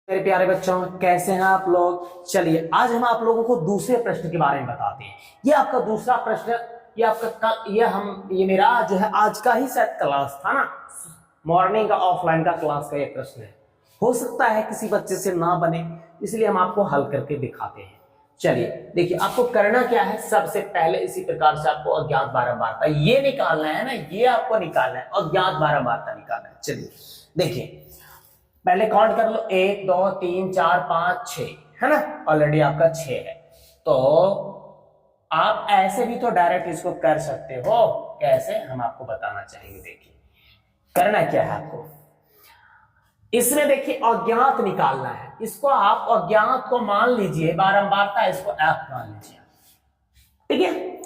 मेरे प्यारे बच्चों, कैसे हैं आप लोग। चलिए आज हम आप लोगों को दूसरे प्रश्न के बारे में बताते हैं। ये आपका दूसरा प्रश्न, ये आपका ये मेरा जो है आज का ही शायद क्लास था ना, मॉर्निंग का ऑफलाइन का क्लास का ये प्रश्न है। हो सकता है किसी बच्चे से ना बने, इसलिए हम आपको हल करके दिखाते हैं। चलिए देखिए, आपको करना क्या है। सबसे पहले इसी प्रकार से आपको अज्ञात बारंबारता ये निकालना है ना, ये आपको निकालना है, अज्ञात बारंबारता निकालना है। चलिए देखिए, पहले काउंट कर लो, 1 2 3 4 5 6 है ना, ऑलरेडी आपका 6 है। तो आप ऐसे भी तो डायरेक्ट इसको कर सकते हो। कैसे, हम आपको बताना चाहेंगे। देखिए करना क्या है आपको, इसमें देखिए अज्ञात निकालना है। इसको आप अज्ञात को मान लीजिए बारंबारता, इसको f मान लीजिए, ठीक है।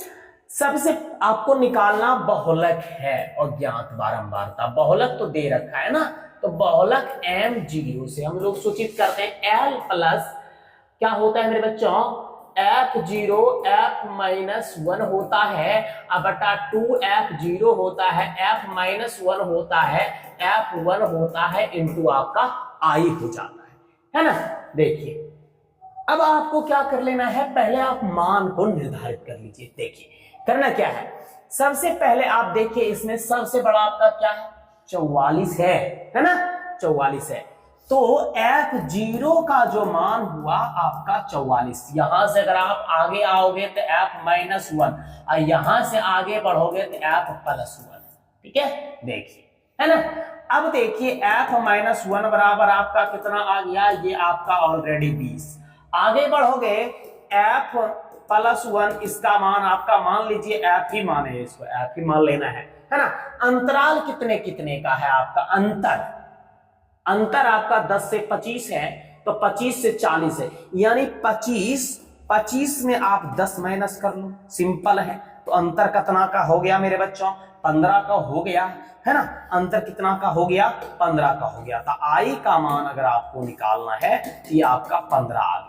सबसे आपको निकालना बहुलक है, अज्ञात बारंबारता। बहुलक तो दे रखा है ना, तो बहुलक m0 से हम लोग सूचित करते हैं l प्लस क्या होता है मेरे बच्चों, f0 f-1 होता है, अब बटा 2f0 होता है, f-1 होता है, f1 होता है, इंटू आपका i हो जाता है ना। देखिए अब आपको क्या कर लेना है, पहले आप मान को निर्धारित कर लीजिए। देखिए करना क्या है, सबसे पहले आप देखिए इसमें सबसे बड़ा आपका क्या है, 44 है ना, 44 है। तो f0 का जो मान हुआ आपका 44, यहां से अगर आप आगे आओगे तो f-1 और यहां से आगे बढ़ोगे तो f+1, ठीक है। देखिए है ना, अब देखिए f-1 बराबर आपका कितना आ गया, ये आपका ऑलरेडी 20। आगे बढ़ोगे f+1, इसका मान आपका मान लीजिए f ही मान है, इसको f ही मान लेना है ना। अंतराल कितने कितने का है आपका, अंतर आपका 10 से 25 है, तो 25 से 40 है, यानी 25 में आप 10 माइनस कर लो, सिंपल है। तो अंतर कितना का हो गया मेरे बच्चों, 15 का हो गया है ना। अंतर कितना का हो गया, 15 का हो गया। तो आई का मान अगर आपको निकालना है तो ये आपका 15 आ गया,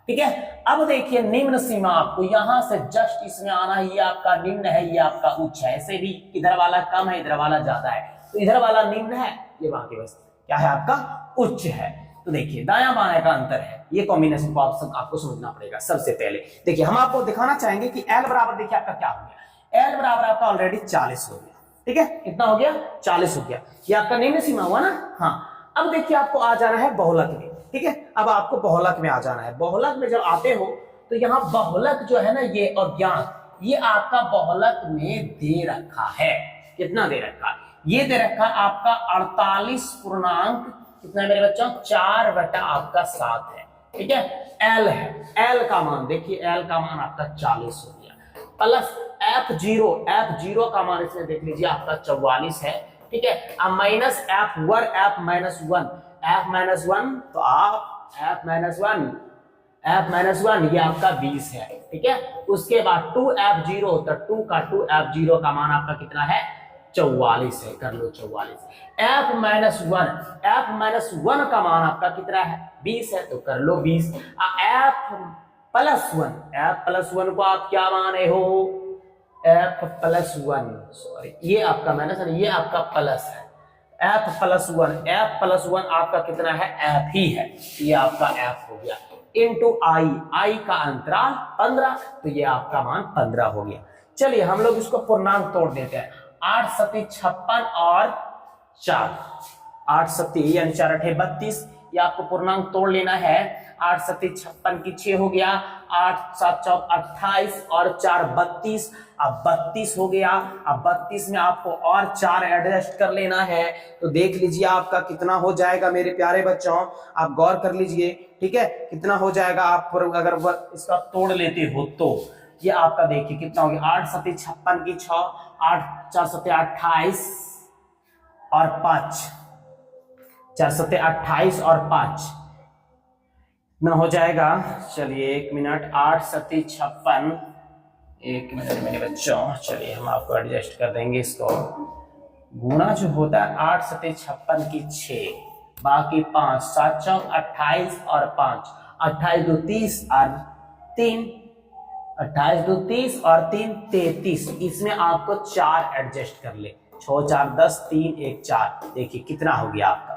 ठीक है। अब देखिए निम्न सीमा, आपको यहां से जस्ट इसमें आना है, ये आपका निम्न है, ये आपका उच्च है। ऐसे भी इधर वाला कम है, इधर वाला ज्यादा है, तो इधर वाला निम्न है, ये बाकी बस क्या है आपका उच्च है। तो देखिए दायां बायां का अंतर है, ये कॉम्बिनेशन को आपको समझना पड़ेगा। सबसे पहले देखिए हम आपको दिखाना चाहेंगे कि L बराबर, देखिए आपका क्या हो गया, L बराबर आपका ऑलरेडी 40 हो गया, ठीक है। कितना हो गया, 40 हो गया, ये आपका निम्न सीमा हुआ ना। हाँ अब देखिए आपको आ जाना है बहुलक में, ठीक है। अब आपको बहुलक में आ जाना है। बहुलक में जब आते हो तो यहाँ बहुलक जो है ना, ये अज्ञात, ये आपका बहुलक में दे रखा है। कितना दे रखा है, ये दे रखा है आपका 48 पूर्णांक कितना है मेरे बच्चों, 4/7 है, ठीक है। L है, L का मान देखिए, L का मान आपका 40 हो गया, प्लस f0 का मान इसमें देख लीजिए आपका 44 है, ठीक है। अब माइनस f-1 तो आप f-1 ये आपका 20 है, ठीक है। उसके बाद 2f0, तो 2f0 का मान आपका कितना है, 44 है, कर लो 44। f-1 का मान आपका कितना है, 20 है, तो कर लो 20। f+1 को आप क्या माने हो, f+1, सॉरी ये आपका माइनस है, ये आपका प्लस है। f+1 आपका कितना है, f ही है, ये आपका f हो गया, इंटू i का अंतराल 15, तो ये आपका मान 15 हो गया। चलिए हम लोग इसको पूर्णांक तोड़ देते हैं। 8 सती 56 और 4, 8 सती यानी 4 अठे 32, ये आपको पूर्णांक तोड़ लेना है। 8 सती 56 की 6 हो गया, 8 7 चौक 28 और 4 32, अब 32 हो गया। अब 32 में आपको और 4 एडजस्ट कर लेना है, तो देख लीजिए आपका कितना हो जाएगा मेरे प्यारे बच्चों, आप गौर कर लीजिए, ठीक है। कितना हो जाएगा, आप अगर इसका तोड़ लेते हो तो ये आपका देखिए कितना हो गया, 8 सती 56 की 6, 8 4 सते 28 और 5, 4 सते 28 और 5 ना हो जाएगा। चलिए 1 मिनट, 8 सती 56, 1 मिनट मेरे बच्चों, चलिए हम आपको एडजस्ट कर देंगे इसको। गुणा जो होता है 8 सती 56 की 6, बाकी 5, 7 चौक 28 और 5, 28 2 30 और 3, 28 2 30 और 3 33, इसमें आपको 4 एडजस्ट कर ले, 6 4 10, 3 1 4, देखिए कितना हो गया आपका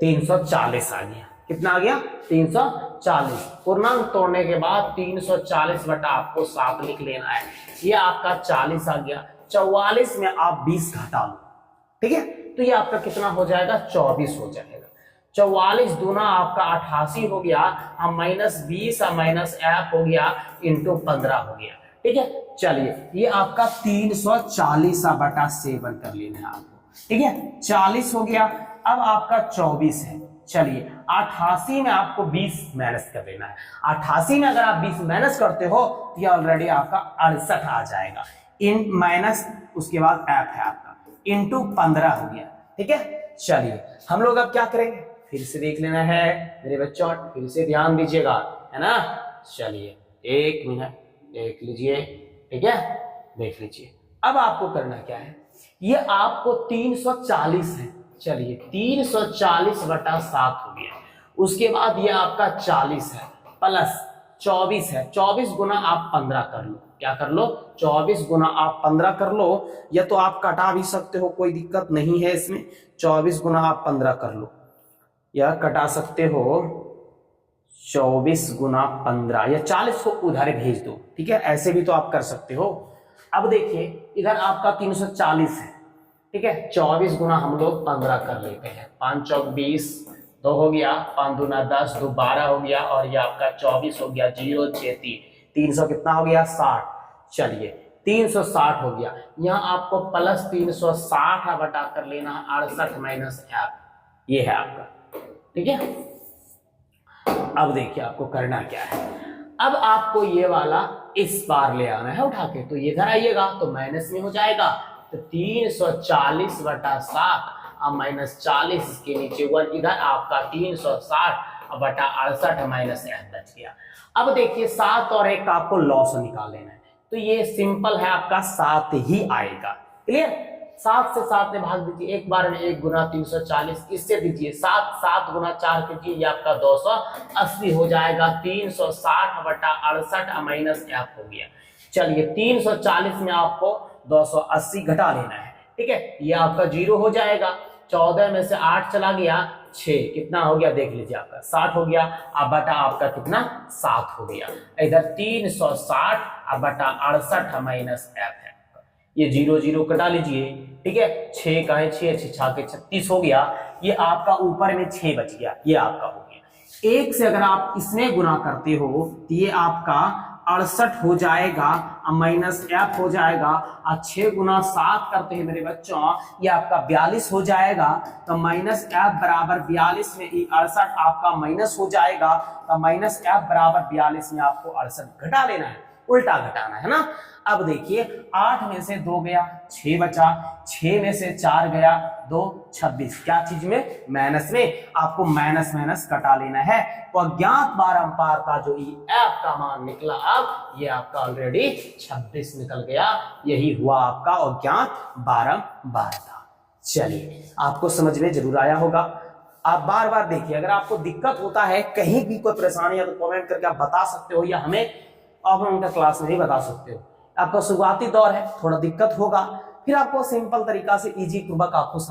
340 आ गया, कितना आ गया 340। पूर्णांक तोड़ने के बाद 340 बटा आपको 7 लिख लेना है। ये आपका 40 आ गया। 44 में आप 20 घटा लो, ठीक है, तो ये आपका कितना हो जाएगा 24 हो जाएगा। 44 दूना आपका 88 हो गया, हम -20 माइनस f हो गया इंटू 15 हो गया, ठीक है। चलिए ये आपका 340 बटा 7 कर लेना है आपको, ठीक है। 40 हो गया, अब आपका 24 है। चलिए 88 में आपको 20 माइनस कर लेना है। 88 में अगर आप 20 माइनस करते हो तो ये ऑलरेडी आपका 68 आ जाएगा, इन माइनस उसके बाद f है आपका इंटू 15 हो गया, ठीक है। चलिए हम लोग अब क्या करेंगे, फिर से देख लेना है मेरे बच्चों, फिर से ध्यान दीजिएगा, है ना। चलिए 1 मिनट देख लीजिए, ठीक है, देख लीजिए। अब आपको करना क्या है, ये आपको 340 है। चलिए 340 बटा 7 हो गया। उसके बाद ये आपका 40 है प्लस 24 है। 24 गुना आप 15 कर लो, क्या कर लो 24 गुना आप 15 कर लो, या तो आप कटा भी सकते हो, कोई दिक्कत नहीं है इसमें। 24 गुना आप 15 कर लो, या कटा सकते हो 24 गुना 15, या 40 को उधारे भेज दो, ठीक है, ऐसे भी तो आप कर सकते हो। अब देखिए इधर आपका 340 है, ठीक है। 24 गुना हम लोग 15 कर लेते हैं। 5 चौक 20, 2 हो गया, 5 दूना 10, 2 12 हो गया, और ये आपका 24 हो गया। 0 6 300 कितना हो गया 60। चलिए 360 हो गया। यहाँ आपको प्लस 360 बटा कर लेना है 68 माइनस f, ये है आपका, ठीक है। अब देखिए आपको करना क्या है, अब आपको ये वाला इस बार ले आना है उठा के, तो ये इधर आइएगा तो माइनस में हो जाएगा, तो 340 बटा 7 और माइनस 40 के नीचे 1, इधर आपका 360 बटा 68 माइनस f बच गया। अब देखिए 7 और 1 का आपको लॉस निकाल लेना है, तो ये सिंपल है, आपका 7 ही आएगा। क्लियर, 7 से 7 में भाग दीजिए, एक बार में 1 गुना 340, इससे दीजिए 7 गुना 4 कीजिए, ये आपका 280 हो जाएगा। 360 बटा 68 माइनस f हो गया। चलिए 340 में आपको 280 घटा लेना है, ठीक है, ये आपका 0 हो जाएगा। 14 में से 8 चला गया 6, कितना हो गया देख लीजिए, आपका 60 हो गया। अब बटा आपका कितना 7 हो गया। इधर 360 बटा 68 माइनस f है, ये 0 0 कटा लीजिए, ठीक है। 6 का है 6, 6 के 36 हो गया। ये आपका ऊपर में 6 बच गया, ये आपका हो गया। 1 से अगर आप इसमें गुना करते हो तो ये आपका 68 हो जाएगा, माइनस f हो जाएगा। और 6 गुना 7 करते हैं मेरे बच्चों, ये आपका 42 हो जाएगा। तो माइनस f बराबर 42 में 68 आपका माइनस हो जाएगा, तो माइनस f बराबर 42 में आपको 68 घटा लेना है, उल्टा घटाना है ना। अब देखिए 8 में से 2 गया 6 बचा, 6 में से 4 गया 2 26, क्या चीज में माइनस में, आपको माइनस माइनस कटा लेना है। तो अज्ञात बारंबार का जो f का मान निकला, अब ये आपका ऑलरेडी 26 निकल गया, यही हुआ आपका अज्ञात बारंबार था। चलिए आपको समझ में जरूर आया होगा। आप बार बार देखिए, अगर आपको दिक्कत होता है, कहीं भी कोई परेशानी है तो कमेंट करके आप बता सकते हो, या हमें ऑफलाइन क्लास में भी बता सकते हो। आपका शुरुआती दौर है, थोड़ा दिक्कत होगा, फिर आपको सिंपल तरीका से इजी पूर्वक आपको